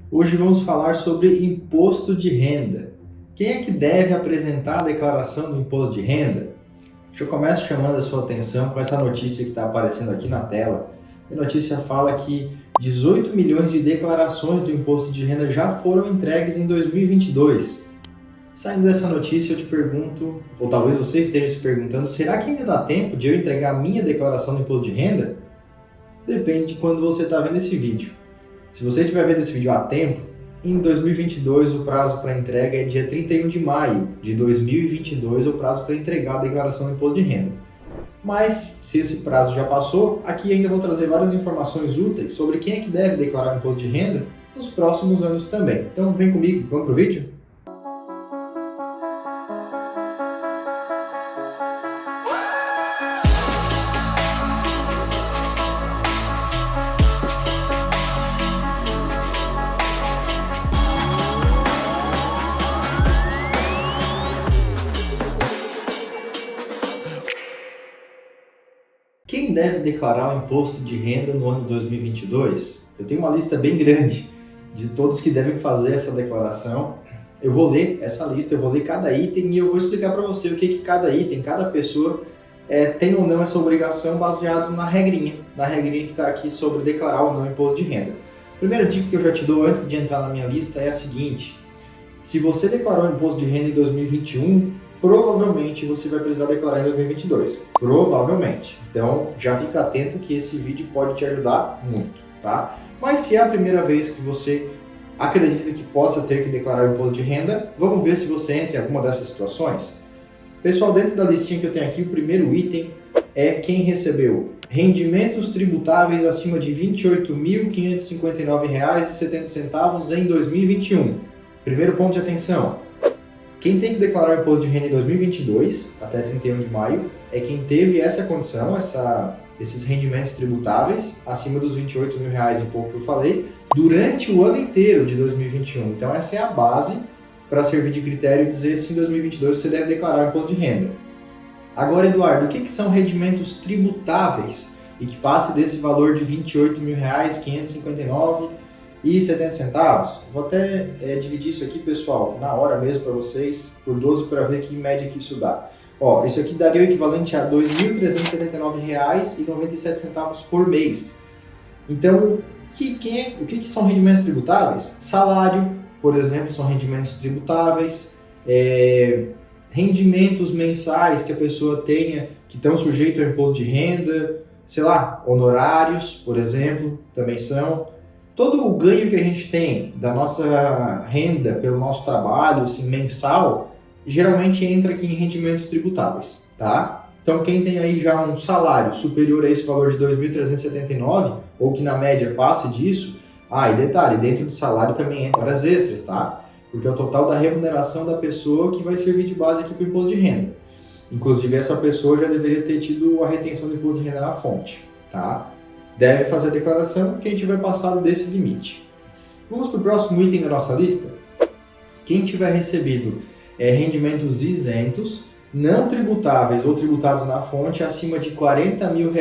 Hoje vamos falar sobre imposto de renda. Quem é que deve apresentar a declaração do imposto de renda? Eu começo chamando a sua atenção com essa notícia que está aparecendo aqui na tela. A notícia fala que 18 milhões de declarações do imposto de renda já foram entregues em 2022. Saindo dessa notícia, eu te pergunto, ou talvez você esteja se perguntando, será que ainda dá tempo de eu entregar a minha declaração do imposto de renda? Depende de quando você está vendo esse vídeo. Se você estiver vendo esse vídeo a tempo, em 2022 o prazo para entrega é dia 31 de maio de 2022, o prazo para entregar a declaração do imposto de renda. Mas, se esse prazo já passou, aqui ainda vou trazer várias informações úteis sobre quem é que deve declarar o imposto de renda nos próximos anos também. Então vem comigo, vamos pro vídeo? Quem deve declarar o imposto de renda no ano 2022? Eu tenho uma lista bem grande de todos que devem fazer essa declaração. Eu vou ler essa lista, eu vou ler cada item e eu vou explicar para você o que cada item, cada pessoa tem ou não essa obrigação baseado na regrinha que está aqui sobre declarar ou não o imposto de renda. A primeira dica que eu já te dou antes de entrar na minha lista é a seguinte: se você declarou o imposto de renda em 2021, provavelmente você vai precisar declarar em 2022. Provavelmente. Então, já fica atento que esse vídeo pode te ajudar muito, tá? Mas se é a primeira vez que você acredita que possa ter que declarar o imposto de renda, vamos ver se você entra em alguma dessas situações. Pessoal, dentro da listinha que eu tenho aqui, o primeiro item é quem recebeu rendimentos tributáveis acima de R$ 28.559,70 em 2021. Primeiro ponto de atenção: quem tem que declarar o imposto de renda em 2022, até 31 de maio, é quem teve essa condição, esses rendimentos tributáveis, acima dos R$ 28 mil e pouco que eu falei, durante o ano inteiro de 2021. Então essa é a base para servir de critério e dizer se em 2022 você deve declarar o imposto de renda. Agora, Eduardo, o que são rendimentos tributáveis e que passe desse valor de R$ 28.559,70? Vou até dividir isso aqui, pessoal, na hora mesmo para vocês, por 12 para ver que média que isso dá. Ó, isso aqui daria o equivalente a R$ 2.379,97 por mês. Então, o que são rendimentos tributáveis? Salário, por exemplo, são rendimentos tributáveis. Rendimentos mensais que a pessoa tenha, que estão sujeitos ao imposto de renda, sei lá, honorários, por exemplo, também são. Todo o ganho que a gente tem da nossa renda pelo nosso trabalho, assim, mensal, geralmente entra aqui em rendimentos tributáveis, tá? Então, quem tem aí já um salário superior a esse valor de R$ 2.379, ou que na média passe disso, e detalhe, dentro do salário também entra horas extras, tá? Porque é o total da remuneração da pessoa que vai servir de base aqui para o imposto de renda. Inclusive, essa pessoa já deveria ter tido a retenção do imposto de renda na fonte, tá? Deve fazer a declaração quem tiver passado desse limite. Vamos para o próximo item da nossa lista. Quem tiver recebido rendimentos isentos, não tributáveis ou tributados na fonte acima de R$ 40 mil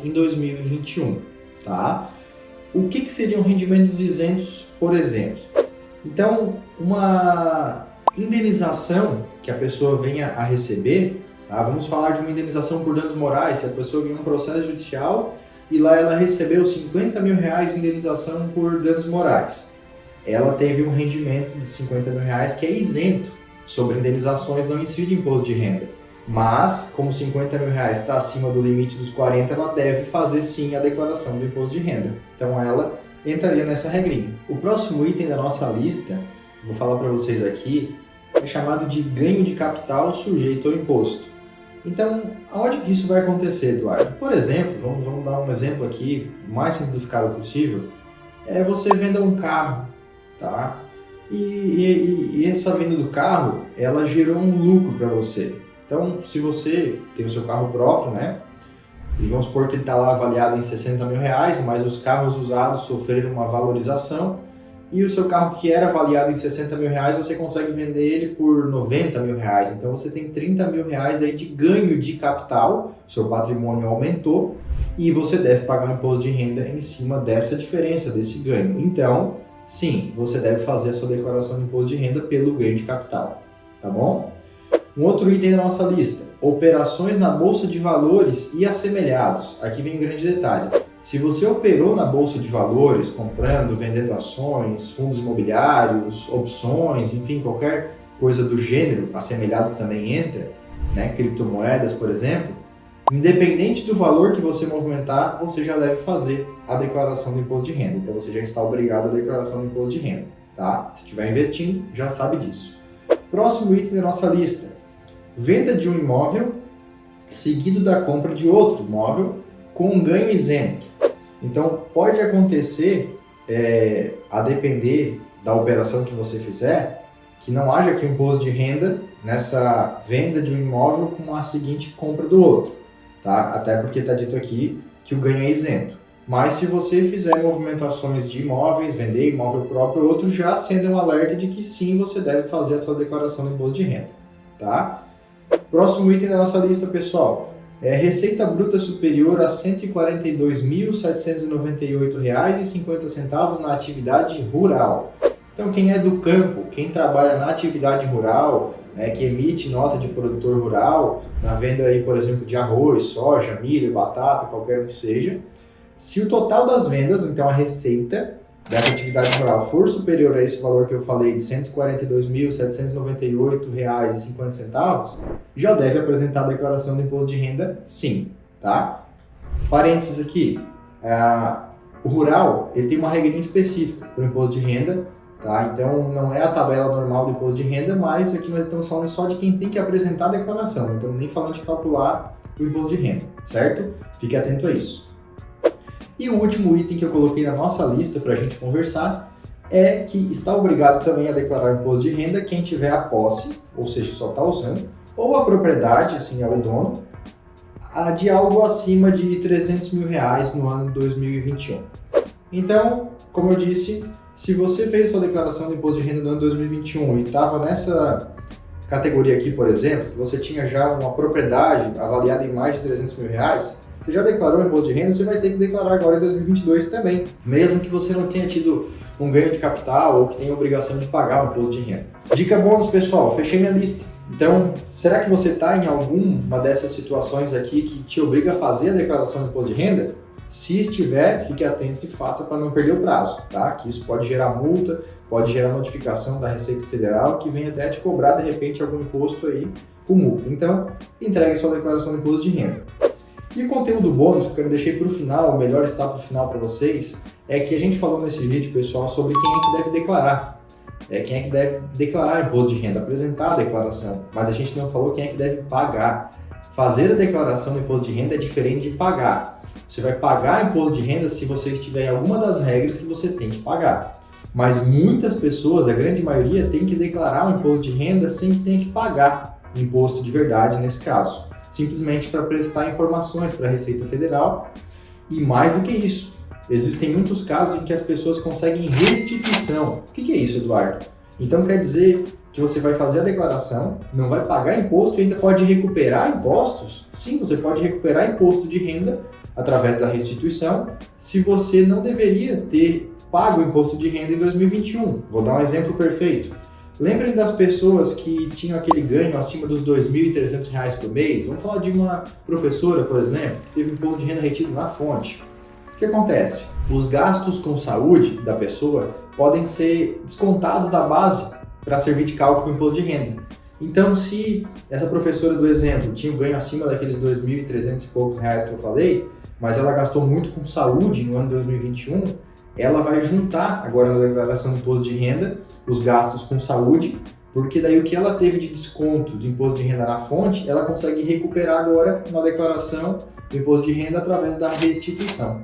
em 2021, tá? O que seriam rendimentos isentos, por exemplo? Então, uma indenização que a pessoa venha a receber, tá? Vamos falar de uma indenização por danos morais, se a pessoa ganhou um processo judicial e lá ela recebeu R$ 50 mil de indenização por danos morais. Ela teve um rendimento de R$ 50 mil que é isento sobre indenizações, não incide imposto de renda. Mas, como R$ 50 mil está acima do limite dos 40, ela deve fazer sim a declaração do imposto de renda. Então ela entraria nessa regrinha. O próximo item da nossa lista, vou falar para vocês aqui, é chamado de ganho de capital sujeito ao imposto. Então, aonde que isso vai acontecer, Eduardo? Por exemplo, vamos dar um exemplo aqui, o mais simplificado possível, você venda um carro, tá? E essa venda do carro, ela gerou um lucro para você. Então, se você tem o seu carro próprio, né? E vamos supor que ele está lá avaliado em R$ 60 mil, mas os carros usados sofreram uma valorização e o seu carro que era avaliado em R$ 60 mil, você consegue vender ele por R$ 90 mil. Então você tem R$ 30 mil aí de ganho de capital, seu patrimônio aumentou e você deve pagar um imposto de renda em cima dessa diferença, desse ganho. Então, sim, você deve fazer a sua declaração de imposto de renda pelo ganho de capital, tá bom? Um outro item da nossa lista, operações na Bolsa de Valores e assemelhados. Aqui vem um grande detalhe. Se você operou na Bolsa de Valores, comprando, vendendo ações, fundos imobiliários, opções, enfim, qualquer coisa do gênero, assemelhados também entra, né? Criptomoedas, por exemplo, independente do valor que você movimentar, você já deve fazer a declaração do imposto de renda. Então você já está obrigado à declaração do imposto de renda, tá? Se estiver investindo, já sabe disso. Próximo item da nossa lista, venda de um imóvel seguido da compra de outro imóvel com um ganho isento. Então, pode acontecer, a depender da operação que você fizer, que não haja aqui um imposto de renda nessa venda de um imóvel com a seguinte compra do outro, tá? Até porque está dito aqui que o ganho é isento. Mas se você fizer movimentações de imóveis, vender imóvel próprio ou outro, já acenda um alerta de que sim, você deve fazer a sua declaração do imposto de renda, tá? Próximo item da nossa lista, pessoal, é receita bruta superior a R$ 142.798,50 na atividade rural. Então, quem é do campo, quem trabalha na atividade rural, que emite nota de produtor rural, na venda aí, por exemplo, de arroz, soja, milho, batata, qualquer um que seja, se o total das vendas, então a receita dessa atividade rural for superior a esse valor que eu falei de R$ 142.798,50, já deve apresentar a declaração do imposto de renda, sim, tá? Parênteses aqui, o rural, ele tem uma regrinha específica para o imposto de renda, tá? Então não é a tabela normal do imposto de renda, mas aqui nós estamos falando só de quem tem que apresentar a declaração, não estamos nem falando de calcular o imposto de renda, certo? Fique atento a isso. E o último item que eu coloquei na nossa lista para a gente conversar é que está obrigado também a declarar o imposto de renda quem tiver a posse, ou seja, só está usando, ou a propriedade, assim, é o dono, de algo acima de R$300 mil no ano 2021. Então, como eu disse, se você fez sua declaração do imposto de renda no ano 2021 e estava nessa categoria aqui, por exemplo, que você tinha já uma propriedade avaliada em mais de R$300 mil, você já declarou o imposto de renda, você vai ter que declarar agora em 2022 também, mesmo que você não tenha tido um ganho de capital ou que tenha obrigação de pagar o imposto de renda. Dica bônus, pessoal, fechei minha lista. Então, será que você está em alguma dessas situações aqui que te obriga a fazer a declaração do imposto de renda? Se estiver, fique atento e faça para não perder o prazo, tá? Que isso pode gerar multa, pode gerar notificação da Receita Federal, que vem até te cobrar, de repente, algum imposto aí com multa. Então, entregue sua declaração do imposto de renda. E o conteúdo bônus, que eu deixei para o final, o melhor está para o final para vocês, é que a gente falou nesse vídeo, pessoal, sobre quem é que deve declarar. Quem é que deve declarar imposto de renda, apresentar a declaração, mas a gente não falou quem é que deve pagar. Fazer a declaração do imposto de renda é diferente de pagar. Você vai pagar imposto de renda se você estiver em alguma das regras que você tem que pagar. Mas muitas pessoas, a grande maioria, tem que declarar o imposto de renda sem que tenha que pagar imposto de verdade nesse caso. Simplesmente para prestar informações para a Receita Federal. E mais do que isso, existem muitos casos em que as pessoas conseguem restituição. O que é isso, Eduardo? Então quer dizer que você vai fazer a declaração, não vai pagar imposto e ainda pode recuperar impostos? Sim, você pode recuperar imposto de renda através da restituição, se você não deveria ter pago o imposto de renda em 2021. Vou dar um exemplo perfeito. Lembrem das pessoas que tinham aquele ganho acima dos R$ 2.300 por mês? Vamos falar de uma professora, por exemplo, que teve imposto de renda retido na fonte. O que acontece? Os gastos com saúde da pessoa podem ser descontados da base para servir de cálculo com imposto de renda. Então, se essa professora do exemplo tinha um ganho acima daqueles R$ 2.300 e poucos que eu falei, mas ela gastou muito com saúde no ano 2021, ela vai juntar agora na declaração do imposto de renda os gastos com saúde, porque daí o que ela teve de desconto do imposto de renda na fonte, ela consegue recuperar agora na declaração do imposto de renda através da restituição.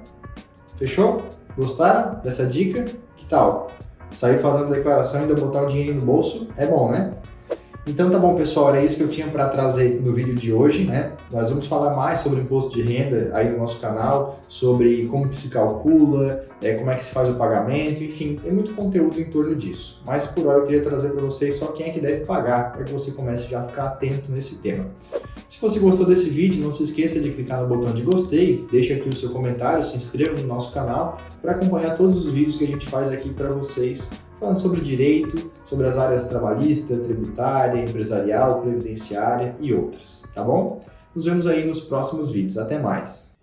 Fechou? Gostaram dessa dica? Que tal? Sair fazendo declaração e ainda botar o dinheiro no bolso é bom, né? Então tá bom, pessoal, era isso que eu tinha para trazer no vídeo de hoje, né? Nós vamos falar mais sobre imposto de renda aí no nosso canal, sobre como que se calcula, como é que se faz o pagamento, enfim, tem muito conteúdo em torno disso. Mas por hora eu queria trazer para vocês só quem é que deve pagar, para que você comece já a ficar atento nesse tema. Se você gostou desse vídeo, não se esqueça de clicar no botão de gostei, deixa aqui o seu comentário, se inscreva no nosso canal para acompanhar todos os vídeos que a gente faz aqui para vocês, falando sobre direito, sobre as áreas trabalhista, tributária, empresarial, previdenciária e outras, tá bom? Nos vemos aí nos próximos vídeos. Até mais!